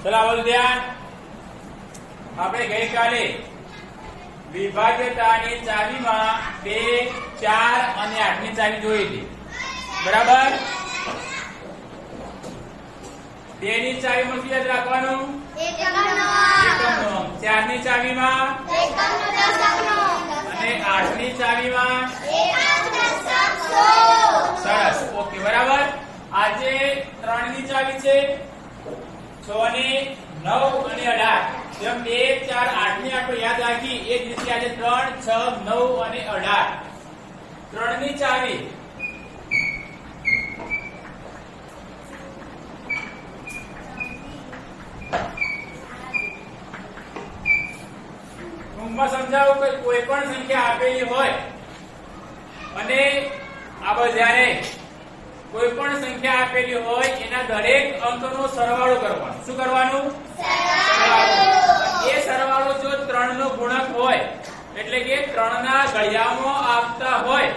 ચલો આવડું ધ્યાન. આપણે ગઈકાલે વિભાજ્યતાની ચાવીમાં 2, 4 અને 8 ની ચાવી જોઈ હતી. બરાબર? 2 ની ચાવીમાં શું યાદ રાખવાનું? એકમનો. 4 ની ચાવીમાં એકમનો દશકનો. અને 8 ની ચાવીમાં સરસ. ઓકે, બરાબર. આજે 3 ની ચાવી છે 6 ને 9 અને 18. જેમ 2, 4, 8 ને આપણે યાદ રાખી એ જ રીતે આજે 3, 6, 9 અને 18 3 ની ચાવી ટૂંકમાં સમજાવું કે કોઈ પણ સંખ્યા આપેલી હોય અને આપણે જ્યારે કોઈ પણ સંખ્યા આપેલી હોય એના દરેક અંકનો સરવાળો કરવાનો. શું કરવાનું? સરવાળો. એ સરવાળો જો 3 નો ગુણક હોય એટલે કે 3 ના ઘડિયામાં આવતા હોય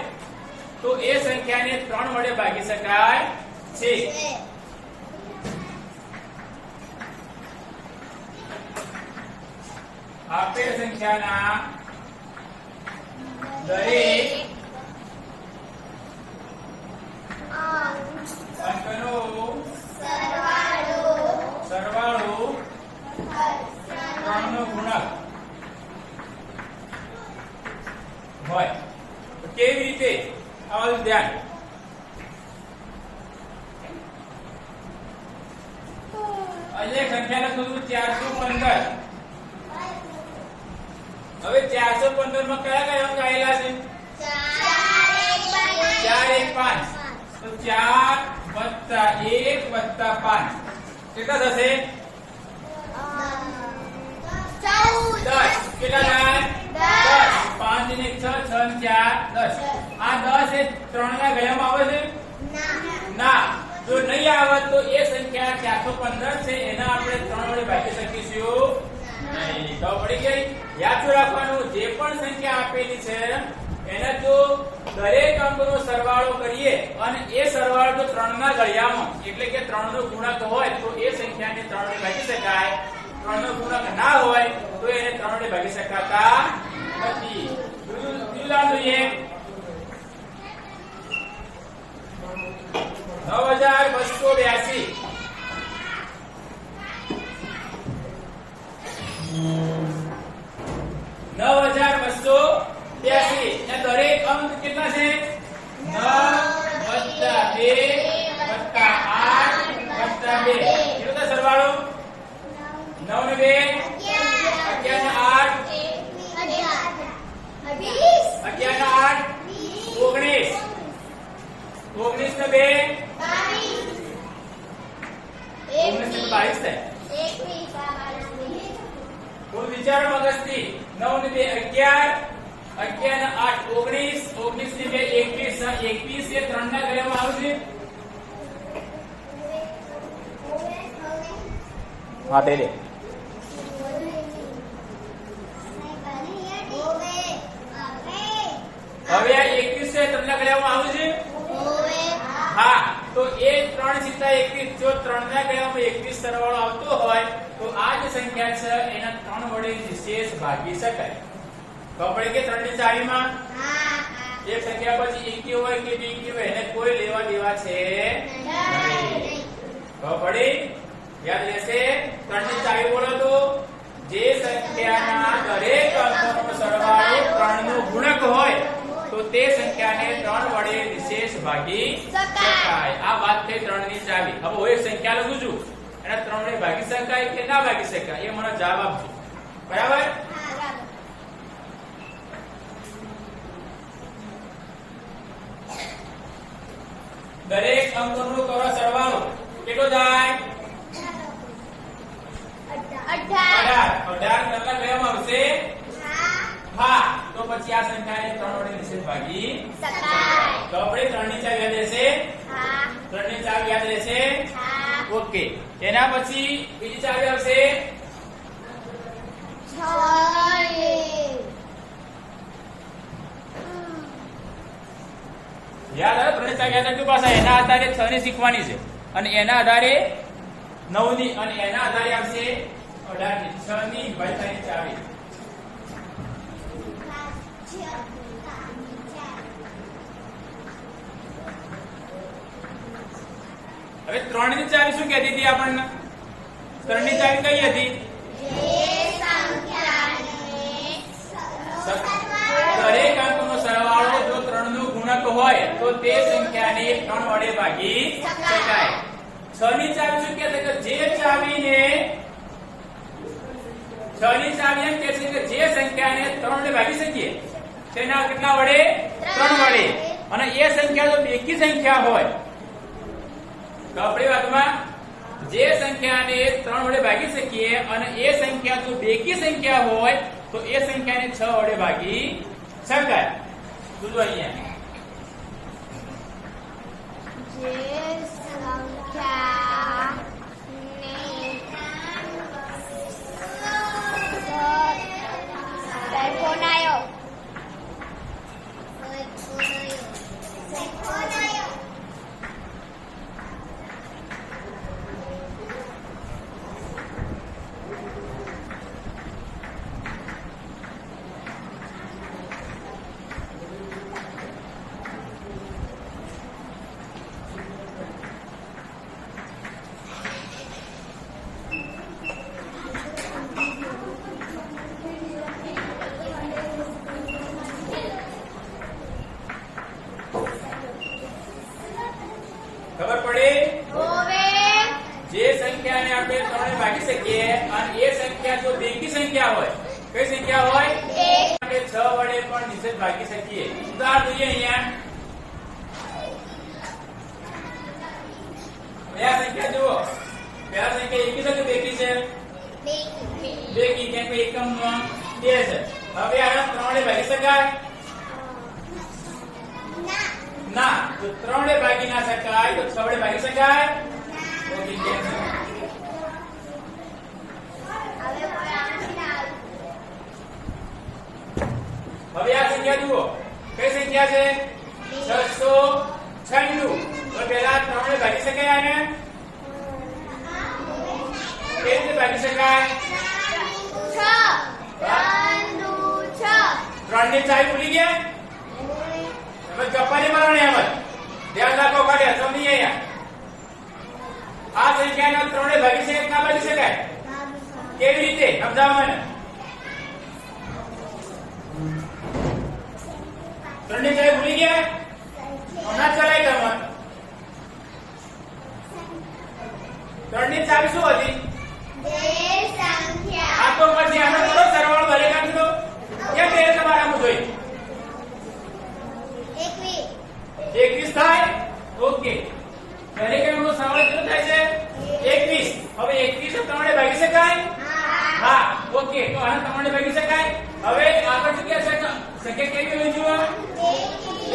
તો એ સંખ્યાને 3 વડે ભાગી શકાય છે. આપેલ સંખ્યાના દરેક અંકનો સરવાળો 3 નો ગુણક હોય. તો કેવી રીતે? આવું ધ્યાન. અહીંયા સંખ્યાને શોધવું 415. હવે 415 માં કયા કયા અંક આવેલા છે? 4, 1, 5. તો 4 + 1 + 5 કેટલા થશે? 10. કેટલા થાય? 10. 5 ને 6, 6 ને 4, 10. આ 10 એ 3 ના ઘડિયામાં આવે છે? ના. જો નહીં આવે તો એ સંખ્યા 415 છે એને આપણે 3 વડે ભાગી શકીશું નહીં. તો પડી ગઈ. યાદ રાખવાનું, જે પણ સંખ્યા આપેલી છે એને જો દરેક અંકનો સરવાળો કરીએ અને એ સરવાળો જો 3 ના ઘડિયામાં એટલે કે 3 નો ગુણક હોય તો એ સંખ્યાને 3 વડે ભાગી શકાય. 3 નો ગુણક ના હોય તો એને 3 વડે ભાગી શકાતા નથી. બીજું જોઈએ 9282. 9282. એ દરેક અંક કેટલા છે? 9 + 2 + 8 + 2. કેટલો સરવાળો? 9 ને 2 11 ને 8 11 ને 8 19 19 ને 2 19 ને 22 થાય. બોલ વિચારો મગજથી. 9 ને 2 11 11 ને 8 19 19 ને 2 21 21 એ 3 ના ઘડિયામાં આવશે. હા દે દે. હવે આ 21 છે 3 ના ઘડિયામાં આવે છે? હા. તો એ 3 સીધા 21 જો 3 ના ઘડિયામાં 21 સરવાળો આવતો હોય તો આ જે સંખ્યા છે એના 3 વડે નિશેષ ભાગી શકાય. તો આપણે કે 3 ની ચાવીમાં એક સંખ્યા પછી એકી હોય કે બેકી હોય એને કોઈ લેવા દેવા છે નહીં. તો પડી યાદ રહેશે. 3 ની ચાવી બોલો તો જે સંખ્યાના દરેક અંકનો સરવાળો 3 નો ગુણક હોય તો તે સંખ્યાને 3 વડે નિશેષ ભાગી શકાય. આ વાત થઈ 3 ની ચાવી. હવે હું એક સંખ્યા લખું છું એને 3 વડે ભાગી શકાય કે ના ભાગી શકાય એ મને જવાબ આપજો. બરાબર? દરેક અંકનો કરો સરવાળો કેટલો થાય? 18 કેટલા કહેવામાં આવશે? હા. તો પછી આ સંખ્યાને 3 વડે નિશેષ ભાગી શકાય. તો આપણે 3 ની ચાવી યાદ રહેશે? હા. 3 ની ચાવી યાદ રહેશે? હા. ઓકે. એના પછી બીજી ચાવી આવશે 6. યાદ આવે? 3 ની ચાવી યાદ રાખજો. પાછા એના આધારે 6 ને શીખવાની છે અને એના આધારે 9 ની અને એના આધારે આવશે 18 ની 6 ની ભાઈ 4 હવે 3 ની ચાવી શું કહેતી હતી આપણને 3 ની ચાવી કઈ હતી દરેક અંકનો સરવાળો જો 3 નો ગુણક હોય તો તે સંખ્યાને 3 વડે ભાગી શકાય 6 ની ચાવી શું કહે છે કે જે ચાવીને 6 ની ચાવી એમ કહે છે કે જે સંખ્યાને 3 વડે ભાગી શકીએ તેના કેટલા વડે 3 વડે અને એ સંખ્યા જો બેકી સંખ્યા હોય તો આપણી વાતમાં જે સંખ્યાને 3 વડે ભાગી શકીએ અને એ સંખ્યા જો બેકી સંખ્યા હોય તો એ સંખ્યાને 6 વડે ભાગી શકાય જોજો અહીંયા જે સંખ્યાને ફોન આવ્યો ખબર પડી ઓવે જે સંખ્યાને આપણે 3 વડે ભાગી શકીએ અને એ સંખ્યા જો બેકી સંખ્યા હોય કઈ સંખ્યા હોય આપણે 6 વડે પણ નિશ્ચિત ભાગી શકીએ ઉદાહરણ જોઈએ અહીંયા કયા સંખ્યા જુઓ કયા સંખ્યા એકી છે કે બેકી છે બેકી કેમ કે એકમમાં 2 છે હવે આને 3 વડે ભાગી શકાય ના તો 3 વડે ભાગી ના શકાય તો 6 વડે ભાગી શકાય ઓકે કેન્સલ હવે આ સંખ્યા જુઓ કઈ સંખ્યા છે 696 તો પહેલા 3 વડે ભાગી શકાય આને કેવી રીતે ભાગી શકાય 3 ની ચાવી ભૂલી ગયા હવે ચપ્પાની મારવાની એમ ધ્યાન રાખો કાઢે સમજી અહીંયા આ સંખ્યાના 3 વડે ભાગી શકાય ના ભાગી શકાય કેવી રીતે સમજાવો મને 3 ની ચાવી ભૂલી ગયા હમણાં ચલાઈ તમે 3 ની ચાવી શું હતી આ તો પછી આનો કરો સરવાળો દરેક અંકનો કેમ કે તમારે આમ જોઈએ 21 થાય ઓકે દરેક અંકનો સરવાળો કેટલો થાય છે 21 હવે 21 3 વડે ભાગી શકાય હા ઓકે તો આને 3 વડે ભાગી શકાય હવે આગળ શું કહે છે સંખ્યા કેવી હોય જુઓ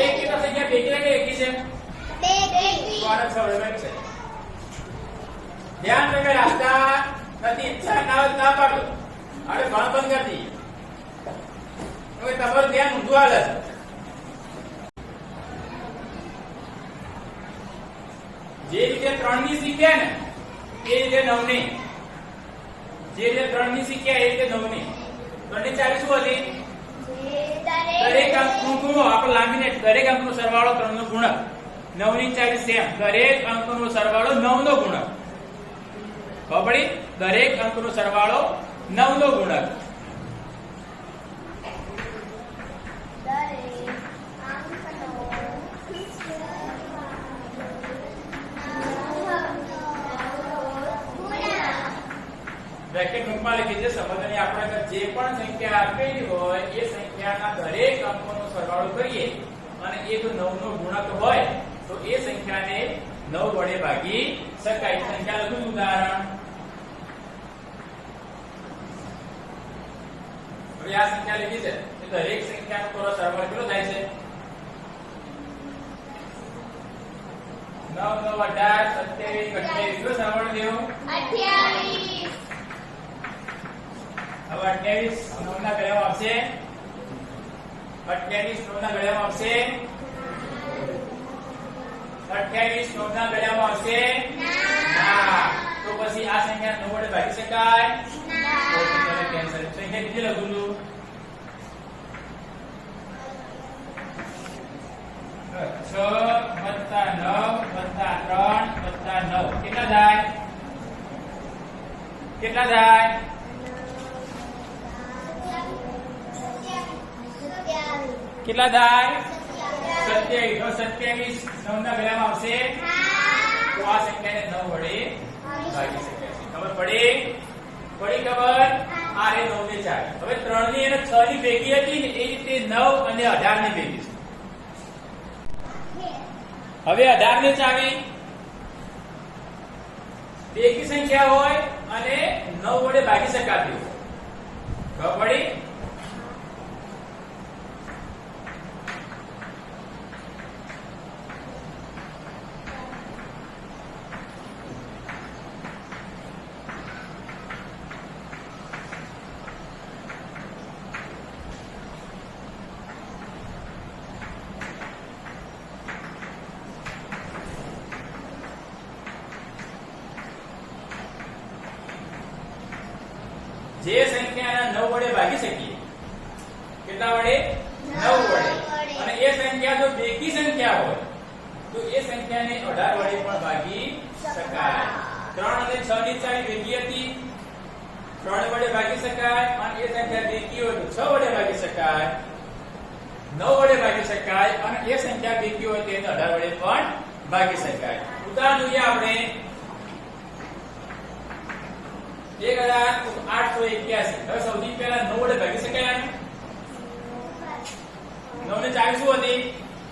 એક કે સંખ્યા બેકી લાગે એકી છે બેકી તો આને 6 વડે ભાગી શકાય ધ્યાન તમે રાખતા નથી ઈચ્છા ના પાડો અરે ભણ બંધ કરી દઈએ હવે તમારું ધ્યાન ઊંધું હાલે જે રીતે 3 ની શીખ્યા ને એ રીતે 9 ની જે રીતે 3 ની શીખ્યા એ રીતે 9 ની 3 ની ચાવી શું હતી દરેક અંકનો ગુણો આપણે લાંબીને દરેક અંકનો સરવાળો 3 નો ગુણક 9 ની ચાવી સેમ દરેક અંકનો સરવાળો 9 નો ગુણક ખબર પડી દરેક અંકનો સરવાળો 9 નો ગુણક બ્રેકેટ મૂકમાં લખી છે સમજવાની આપણે જે પણ સંખ્યા આપેલી હોય એ સંખ્યાના દરેક અંકોનો સરવાળો કરીએ અને એ જો 9 નો ગુણક હોય તો એ સંખ્યાને 9 વડે ભાગી શકાય સંખ્યા લખું ઉદાહરણ હવે આ સંખ્યા લીધી છે તો દરેક સંખ્યાનો પૂરો સરવાળો કેટલો થાય છે 9 9 18 27 28 કેટલો સરવાળો દેવો 28 હવે 28 9 ના ગળામાં આવશે 28 9 ના ગળામાં આવશે 28 9 ના ગળામાં આવશે ના તો પછી આ સંખ્યા 9 વડે ભાગી શકાય? ના. તો કેન્સલ. સંખ્યા કેટલી લખું છું? 6 વત્તા 9 વત્તા 3 વત્તા 9 કેટલા થાય? કેટલા થાય? કેટલા થાય? 27. તો 27 9 ના ગળામાં આવશે તો આ સંખ્યાને 9 વડે ભાગી શકાય છે. ખબર પડી? પડી ખબર? આ રે 9 ને 4. હવે 3 ની અને 6 ની ભેગી હતી ને એ રીતે 9 અને 18 ની ભેગી છે. હવે 18 ને ચાવી બેકી સંખ્યા હોય અને 9 વડે ભાગી શકાતી હોય. ખબર પડી? જે સંખ્યાના 9 વડે ભાગી શકીએ. કેટલા વડે? 9 વડે. અને એ સંખ્યા જો બેકી સંખ્યા હોય તો એ સંખ્યાને 18 વડે પણ ભાગી શકાય. 3 અને 6 ની ચાવી ભેગી હતી 3 વડે ભાગી શકાય અને એ સંખ્યા બેકી હોય તો 6 વડે ભાગી શકાય, 9 વડે ભાગી શકાય અને એ સંખ્યા બેકી હોય તો એને 18 વડે પણ ભાગી શકાય. ઉદાહરણ જોઈએ આપણે 1881. હવે સૌથી પહેલા 9 વડે ભાગી શકાય આને? 9 ને ચાવી શું હતી?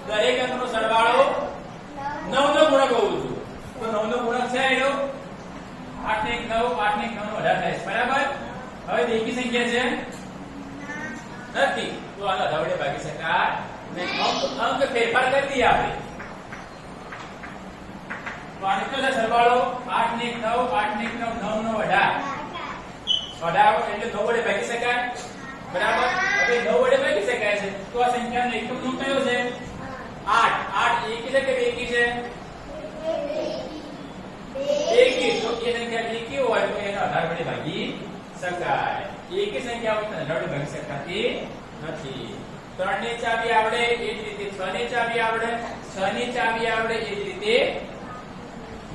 દરેક અંકનો સરવાળો 9 નો ગુણક હોવું જોઈએ. તો 9 નો ગુણક છે એનો 8 ને 1 9, 8 ને 1 9 18 થાય છે. બરાબર? હવે બેકી સંખ્યા છે નથી તો આને 18 વડે ભાગી શકાય નહીં. અંક ફેરફાર કરી દઈએ આપણે. તો આને કેટલો છે સરવાળો? 8 ને 1 9, 8 ને 1 9 9 નો 18. 18 એટલે 9 વડે ભાગી શકાય. બરાબર? હવે 9 વડે ભાગી શકાય છે તો આ સંખ્યાનો એકમ નો કયો છે? 8. 8 એકી છે કે બેકી છે? એકી. તો એ સંખ્યા બેકી હોય તો એને 18 વડે ભાગી શકાય. એકી સંખ્યા હોય તો 18 વડે ભાગી શકાતી નથી. 3 ની ચાવી આવડે એ જ રીતે 6 ની ચાવી આવડે, 6 ની ચાવી આવડે એ જ રીતે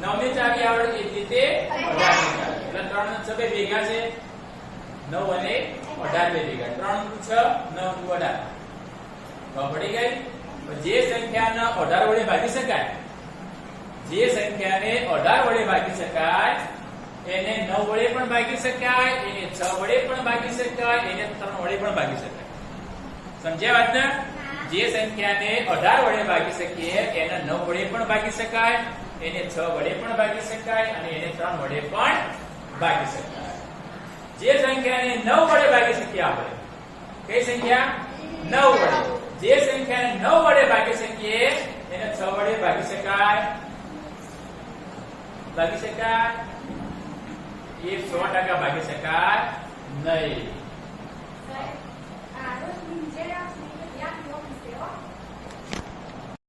9 ની ચાવી આવડે એ જ રીતે 18 ની ચાવી. એટલે 3 અને 6 બે ભેગા છે 9 અને 18 બે ભેગા. 3 × 6 9 × 18. તો પડી ગઈ. જે સંખ્યાના 18 વડે ભાગી શકાય, જે સંખ્યાને 18 વડે ભાગી શકાય એને 9 વડે પણ ભાગી શકાય, એને 6 વડે પણ ભાગી શકાય, એને 3 વડે પણ ભાગી શકાય. સમજ્યા વાત ને? જે સંખ્યાને 18 વડે ભાગી શકીએ એને 9 વડે પણ ભાગી શકાય, એને 6 વડે પણ ભાગી શકાય અને એને 3 વડે પણ ભાગી શકાય. જે સંખ્યાને 9 વડે ભાગી શકીએ આપણે, કઈ સંખ્યા? 9 વડે. જે સંખ્યાને 9 વડે ભાગી શકીએ એને 6 વડે ભાગી શકાય. ભાગી શકાય? એ 100% ભાગી શકાય નહીં.